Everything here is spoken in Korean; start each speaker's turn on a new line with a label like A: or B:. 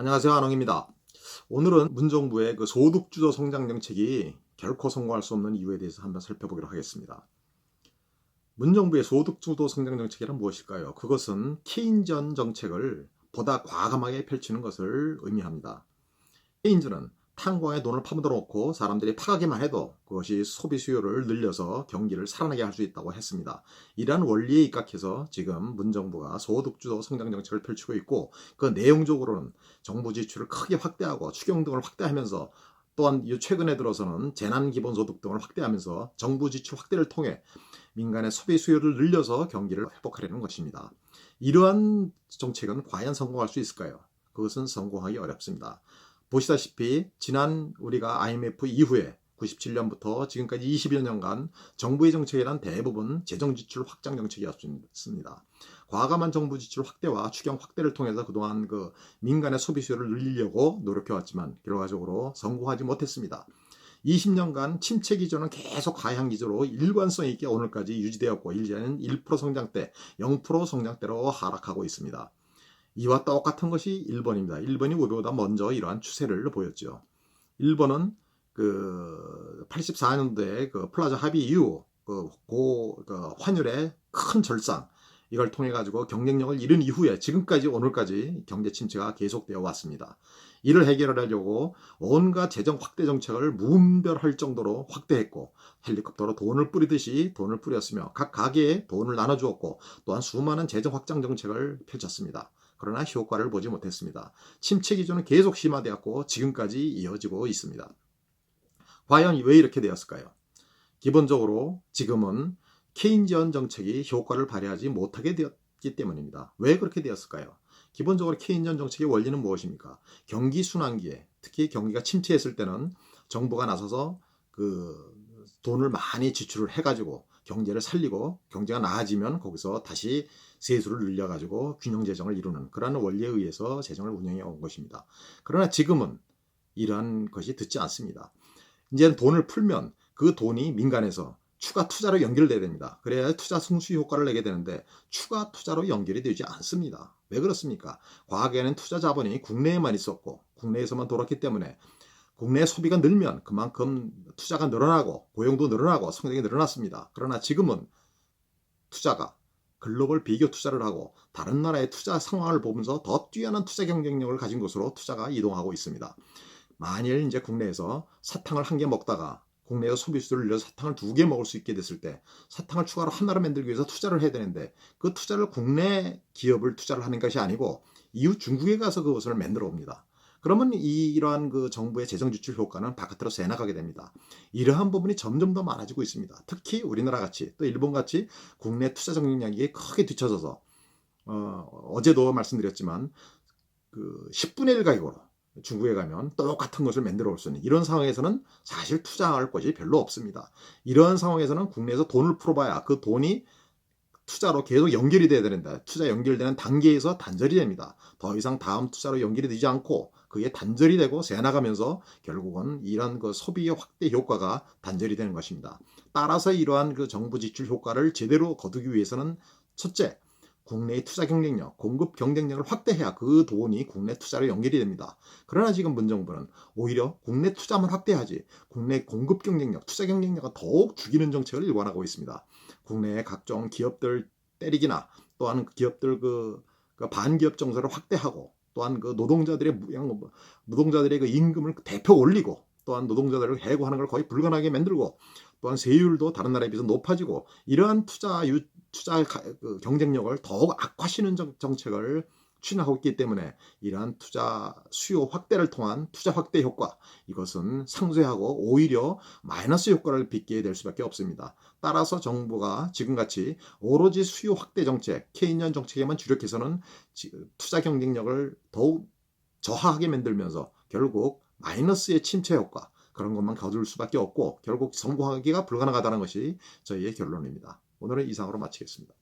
A: 안녕하세요, 한홍입니다. 오늘은 문정부의 그 소득주도 성장 정책이 결코 성공할 수 없는 이유에 대해서 한번 살펴보도록 하겠습니다. 문정부의 소득주도 성장 정책이란 무엇일까요? 그것은 케인즈전 정책을 보다 과감하게 펼치는 것을 의미합니다. 케인즈는 탄광에 돈을 파묻어 놓고 사람들이 파가기만 해도 그것이 소비 수요를 늘려서 경기를 살아나게 할 수 있다고 했습니다. 이러한 원리에 입각해서 지금 문정부가 소득주도 성장 정책을 펼치고 있고, 그 내용적으로는 정부 지출을 크게 확대하고 추경 등을 확대하면서, 또한 최근에 들어서는 재난기본소득 등을 확대하면서 정부 지출 확대를 통해 민간의 소비 수요를 늘려서 경기를 회복하려는 것입니다. 이러한 정책은 과연 성공할 수 있을까요? 그것은 성공하기 어렵습니다. 보시다시피 지난 우리가 IMF 이후에 97년부터 지금까지 20여 년간 정부의 정책이란 대부분 재정지출 확장 정책이었습니다. 과감한 정부 지출 확대와 추경 확대를 통해서 그동안 그 민간의 소비 수요를 늘리려고 노력해왔지만 결과적으로 성공하지 못했습니다. 20년간 침체 기조는 계속 하향 기조로 일관성 있게 오늘까지 유지되었고, 이제는 1% 성장대, 0% 성장대로 하락하고 있습니다. 이와 똑같은 것이 일본입니다. 일본이 우리보다 먼저 이러한 추세를 보였죠. 일본은 그 84년도에 그 플라자 합의 이후 그 환율의 큰 절상, 이걸 통해 가지고 경쟁력을 잃은 이후에 지금까지 오늘까지 경제 침체가 계속되어 왔습니다. 이를 해결하려고 온갖 재정 확대 정책을 무분별할 정도로 확대했고, 헬리콥터로 돈을 뿌리듯이 돈을 뿌렸으며 각 가게에 돈을 나눠주었고, 또한 수많은 재정 확장 정책을 펼쳤습니다. 그러나 효과를 보지 못했습니다. 침체 기조는 계속 심화되었고 지금까지 이어지고 있습니다. 과연 왜 이렇게 되었을까요? 기본적으로 지금은 케인지언 정책이 효과를 발휘하지 못하게 되었기 때문입니다. 왜 그렇게 되었을까요? 기본적으로 케인지언 정책의 원리는 무엇입니까? 경기 순환기에, 특히 경기가 침체했을 때는 정부가 나서서 그 돈을 많이 지출을 해가지고 경제를 살리고, 경제가 나아지면 거기서 다시 세수를 늘려가지고 균형 재정을 이루는 그러한 원리에 의해서 재정을 운영해 온 것입니다. 그러나 지금은 이러한 것이 듣지 않습니다. 이제는 돈을 풀면 그 돈이 민간에서 추가 투자로 연결돼야 됩니다. 그래야 투자 승수 효과를 내게 되는데 추가 투자로 연결이 되지 않습니다. 왜 그렇습니까? 과거에는 투자 자본이 국내에만 있었고 국내에서만 돌았기 때문에 국내 소비가 늘면 그만큼 투자가 늘어나고 고용도 늘어나고 성장이 늘어났습니다. 그러나 지금은 투자가 글로벌 비교 투자를 하고 다른 나라의 투자 상황을 보면서 더 뛰어난 투자 경쟁력을 가진 곳으로 투자가 이동하고 있습니다. 만일 이제 국내에서 사탕을 한 개 먹다가 국내에서 소비수를 늘려서 사탕을 2개 먹을 수 있게 됐을 때 사탕을 추가로 하나를 만들기 위해서 투자를 해야 되는데, 그 투자를 국내 기업을 투자를 하는 것이 아니고 이웃 중국에 가서 그것을 만들어 옵니다. 그러면 이러한 그 정부의 재정 지출 효과는 바깥으로 새 나가게 됩니다. 이러한 부분이 점점 더 많아지고 있습니다. 특히 우리나라 같이 또 일본 같이 국내 투자 경쟁력이 크게 뒤쳐져서 어제도 말씀드렸지만 그 10분의 1 가격으로 중국에 가면 똑같은 것을 만들어 올 수 있는 이런 상황에서는 사실 투자할 것이 별로 없습니다. 이런 상황에서는 국내에서 돈을 풀어봐야 그 돈이 투자로 계속 연결이 돼야 되는데, 투자 연결되는 단계에서 단절이 됩니다. 더 이상 다음 투자로 연결이 되지 않고 그게 단절이 되고 새 나가면서 결국은 이런 그 소비 확대 효과가 단절이 되는 것입니다. 따라서 이러한 그 정부 지출 효과를 제대로 거두기 위해서는 첫째, 국내의 투자 경쟁력, 공급 경쟁력을 확대해야 그 돈이 국내 투자로 연결이 됩니다. 그러나 지금 문정부는 오히려 국내 투자만 확대하지 국내 공급 경쟁력, 투자 경쟁력을 더욱 죽이는 정책을 일관하고 있습니다. 국내의 각종 기업들 때리기나, 또한 기업들 그 반기업 정서를 확대하고, 또한 그 노동자들의 그 임금을 대폭 올리고, 또한 노동자들을 해고하는 걸 거의 불가능하게 만들고, 또한 세율도 다른 나라에 비해서 높아지고, 이러한 투자 경쟁력을 더욱 악화시키는 정책을 추진하고 있기 때문에 이러한 투자 수요 확대를 통한 투자 확대 효과, 이것은 상쇄하고 오히려 마이너스 효과를 빚게 될 수밖에 없습니다. 따라서 정부가 지금같이 오로지 수요 확대 정책, 케인지언 정책에만 주력해서는 투자 경쟁력을 더욱 저하하게 만들면서 결국 마이너스의 침체 효과, 그런 것만 거둘 수밖에 없고 결국 성공하기가 불가능하다는 것이 저희의 결론입니다. 오늘은 이상으로 마치겠습니다.